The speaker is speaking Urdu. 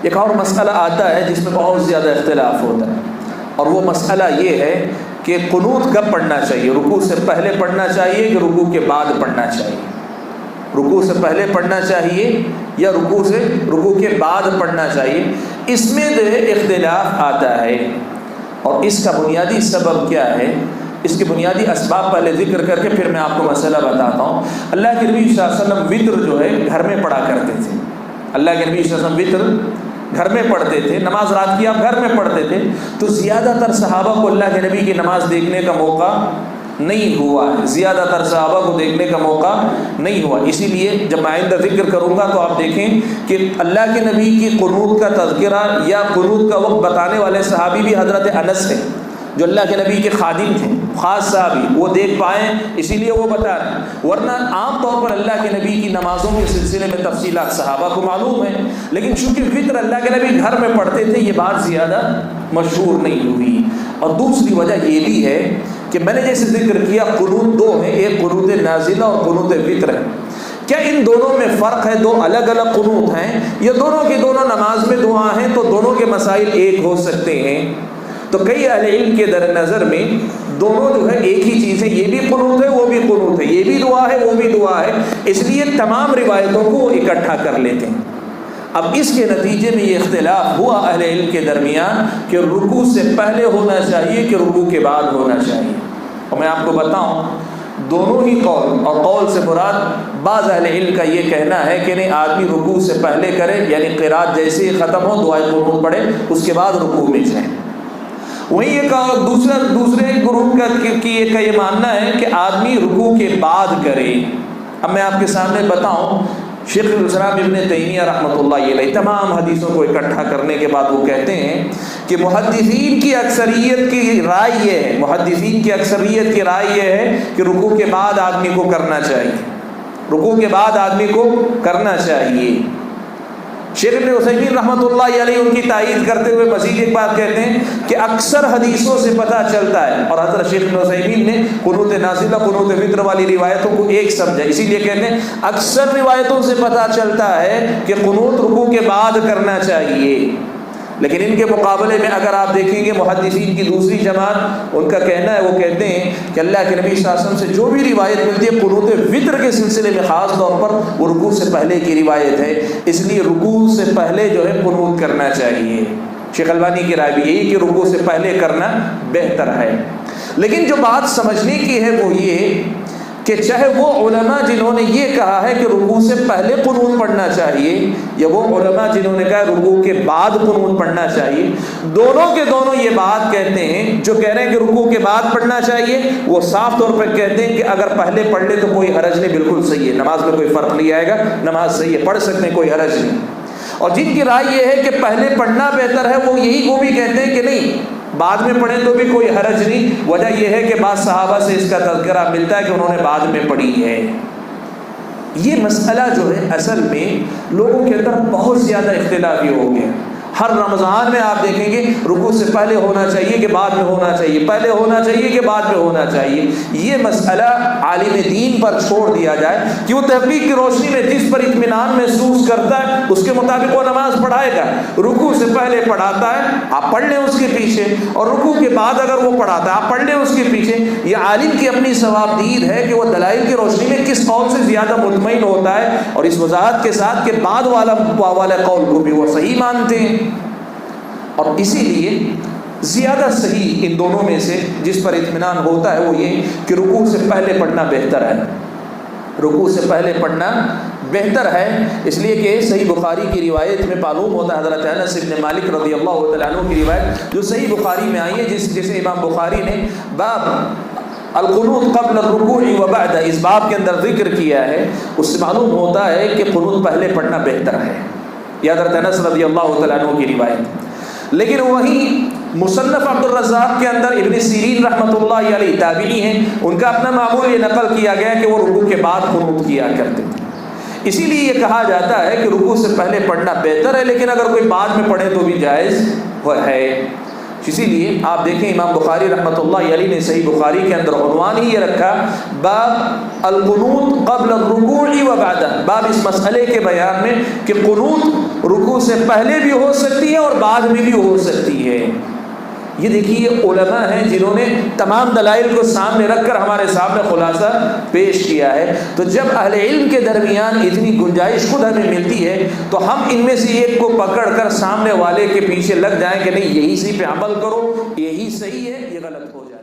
ایک اور مسئلہ آتا ہے جس میں بہت زیادہ اختلاف ہوتا ہے، اور وہ مسئلہ یہ ہے کہ قنوت کب پڑھنا چاہیے، رکوع سے پہلے پڑھنا چاہیے کہ رکوع کے بعد پڑھنا چاہیے، رکوع سے پہلے پڑھنا چاہیے یا رکوع کے بعد پڑھنا چاہیے۔ اس میں جو ہے اختلاف آتا ہے، اور اس کا بنیادی سبب کیا ہے، اس کے بنیادی اسباب پہلے ذکر کر کے پھر میں آپ کو مسئلہ بتاتا ہوں۔ اللہ کے نبی صلی اللہ علیہ وسلم وطر جو ہے گھر میں پڑھا کرتے تھے، اللہ کے نبی صلی اللہ علیہ وسلم وطر گھر میں پڑھتے تھے، نماز رات کی آپ گھر میں پڑھتے تھے، تو زیادہ تر صحابہ کو اللہ کے نبی کی نماز دیکھنے کا موقع نہیں ہوا ہے، زیادہ تر صحابہ کو دیکھنے کا موقع نہیں ہوا۔ اسی لیے جب میں آئندہ ذکر کروں گا تو آپ دیکھیں کہ اللہ کے نبی کی قنوت کا تذکرہ یا قنوت کا وقت بتانے والے صحابی بھی حضرت انس ہیں، جو اللہ کے نبی کے خادم تھے، خاص صحابی، وہ دیکھ پائیں اسی لیے وہ بتا رہے ہیں، ورنہ عام طور پر اللہ کے نبی کی نمازوں کے سلسلے میں تفصیلات صحابہ کو معلوم ہیں، لیکن چونکہ وطر اللہ کے نبی گھر میں پڑھتے تھے یہ بات زیادہ مشہور نہیں ہوئی۔ اور دوسری وجہ یہ بھی ہے کہ میں نے جیسے ذکر کیا قنوت دو ہیں، ایک قنوت نازلہ اور قنوت وطر ہے۔ کیا ان دونوں میں فرق ہے؟ دو الگ الگ قنوت ہیں یا دونوں کی دونوں نماز میں دعا ہیں تو دونوں کے مسائل ایک ہو سکتے ہیں؟ تو کئی اہل علم کے در نظر میں دونوں جو ہے ایک ہی چیز ہے، یہ بھی قنوت ہے وہ بھی قنوت ہے، یہ بھی دعا ہے وہ بھی دعا ہے، اس لیے تمام روایتوں کو وہ اکٹھا کر لیتے ہیں۔ اب اس کے نتیجے میں یہ اختلاف ہوا اہل علم کے درمیان کہ رکوع سے پہلے ہونا چاہیے کہ رکوع کے بعد ہونا چاہیے۔ اور میں آپ کو بتاؤں دونوں ہی قول، اور قول سے مراد بعض اہل علم کا یہ کہنا ہے کہ نہیں، آدمی رکوع سے پہلے کرے، یعنی قرات جیسے ہی ختم ہو دعائے قنوت پڑھے، اس کے بعد رکوع میں جائیں۔ وہیں ایک دوسرے گروہ کا یہ ماننا ہے کہ آدمی رکوع کے بعد کرے۔ اب میں آپ کے سامنے بتاؤں، شیخ الاسلام ابن تیمیہ رحمۃ اللہ علیہ تمام حدیثوں کو اکٹھا کرنے کے بعد وہ کہتے ہیں کہ محدثین کی اکثریت کی رائے یہ ہے، محدثین کی اکثریت کی رائے یہ ہے کہ رکوع کے بعد آدمی کو کرنا چاہیے، رکوع کے بعد آدمی کو کرنا چاہیے۔ شیخ ابن عثیمین رحمۃ اللہ علیہ ان کی تائید کرتے ہوئے مزید ایک بات کہتے ہیں کہ اکثر حدیثوں سے پتہ چلتا ہے، اور حضرت شیخ ابن عثیمین نے قنوت نازلہ قنوت وطر والی روایتوں کو ایک سمجھا، اسی لیے کہتے ہیں اکثر روایتوں سے پتہ چلتا ہے کہ قنوت رکوع کے بعد کرنا چاہیے۔ لیکن ان کے مقابلے میں اگر آپ دیکھیں گے محدثین کی دوسری جماعت، ان کا کہنا ہے، وہ کہتے ہیں کہ اللہ کے نبی صلی اللہ علیہ وسلم سے جو بھی روایت ملتی ہے قنوت وطر کے سلسلے میں خاص طور پر وہ رکوع سے پہلے کی روایت ہے، اس لیے رکوع سے پہلے جو ہے قنوت کرنا چاہیے۔ شیخ البانی کی رائے بھی یہی کہ رکوع سے پہلے کرنا بہتر ہے۔ لیکن جو بات سمجھنے کی ہے وہ یہ کہ چاہے وہ علماء جنہوں نے یہ کہا ہے کہ رکوع سے پہلے قنوت پڑھنا چاہیے یا وہ علماء جنہوں نے کہا رکوع کے بعد قنوت پڑھنا چاہیے، دونوں کے دونوں یہ بات کہتے ہیں، جو کہہ رہے ہیں کہ رکوع کے بعد پڑھنا چاہیے وہ صاف طور پر کہتے ہیں کہ اگر پہلے پڑھ لے تو کوئی حرج نہیں، بالکل صحیح ہے، نماز میں کوئی فرق نہیں آئے گا، نماز صحیح ہے، پڑھ سکتے ہیں، کوئی حرج نہیں۔ اور جن کی رائے یہ ہے کہ پہلے پڑھنا بہتر ہے وہ بھی کہتے ہیں کہ نہیں، بعد میں پڑھیں تو بھی کوئی حرج نہیں۔ وجہ یہ ہے کہ بعض صحابہ سے اس کا تذکرہ ملتا ہے کہ انہوں نے بعد میں پڑھی ہے۔ یہ مسئلہ جو ہے اصل میں لوگوں کے اندر بہت زیادہ اختلافی ہو گیا۔ ہر رمضان میں آپ دیکھیں گے رکوع سے پہلے ہونا چاہیے کہ بعد میں ہونا چاہیے، پہلے ہونا چاہیے کہ بعد میں ہونا چاہیے۔ یہ مسئلہ عالم دین پر چھوڑ دیا جائے کہ وہ تحقیق کی روشنی میں جس پر اطمینان محسوس کرتا ہے اس کے مطابق وہ نماز پڑھائے گا۔ رکوع سے پہلے پڑھاتا ہے آپ پڑھ لیں اس کے پیچھے، اور رکوع کے بعد اگر وہ پڑھاتا ہے آپ پڑھ لیں اس کے پیچھے۔ یہ عالم کی اپنی ثوابدید ہے کہ وہ دلائل کی روشنی میں کس قول سے زیادہ مطمئن ہوتا ہے، اور اس وضاحت کے ساتھ کہ بعد والا قول کو بھی وہ صحیح مانتے ہیں۔ اور اسی لیے زیادہ صحیح ان دونوں میں سے جس پر اطمینان ہوتا ہے وہ یہ کہ رکوع سے پہلے پڑھنا بہتر ہے، رکوع سے پہلے پڑھنا بہتر ہے، اس لیے کہ صحیح بخاری کی روایت میں معلوم ہوتا ہے حضرت انس بن مالک رضی اللہ تعالیٰ عنہ کی روایت جو صحیح بخاری میں آئی ہے، جسے امام بخاری نے باب القنوت قبل الرکوع و بعد اس باب کے اندر ذکر کیا ہے، اس سے معلوم ہوتا ہے کہ قنوت پہلے پڑھنا بہتر ہے، یہ حضرت انس رضی اللہ تعالیٰ عنہ کی روایت۔ لیکن وہیں مصنف عبد الرزاق کے اندر ابن سیرین رحمۃ اللہ علیہ تابعی ہیں، ان کا اپنا معمول یہ نقل کیا گیا کہ وہ رکوع کے بعد قنوت کیا کرتے تھے۔ اسی لیے یہ کہا جاتا ہے کہ رکوع سے پہلے پڑھنا بہتر ہے، لیکن اگر کوئی بعد میں پڑھے تو بھی جائز ہے۔ اسی لیے آپ دیکھیں امام بخاری رحمۃ اللہ علیہ نے صحیح بخاری کے اندر عنوان ہی یہ رکھا، باب القنوت قبل الرکوع و بعدہ، باب اس مسئلے کے بیان میں کہ قنوت رکوع سے پہلے بھی ہو سکتی ہے اور بعد میں بھی ہو سکتی ہے۔ یہ دیکھیے علماء ہیں جنہوں نے تمام دلائل کو سامنے رکھ کر ہمارے سامنے خلاصہ پیش کیا ہے۔ تو جب اہل علم کے درمیان اتنی گنجائش خود ہمیں ملتی ہے تو ہم ان میں سے ایک کو پکڑ کر سامنے والے کے پیچھے لگ جائیں کہ نہیں یہی سی پہ عمل کرو، یہی صحیح ہے، یہ غلط ہو جائے۔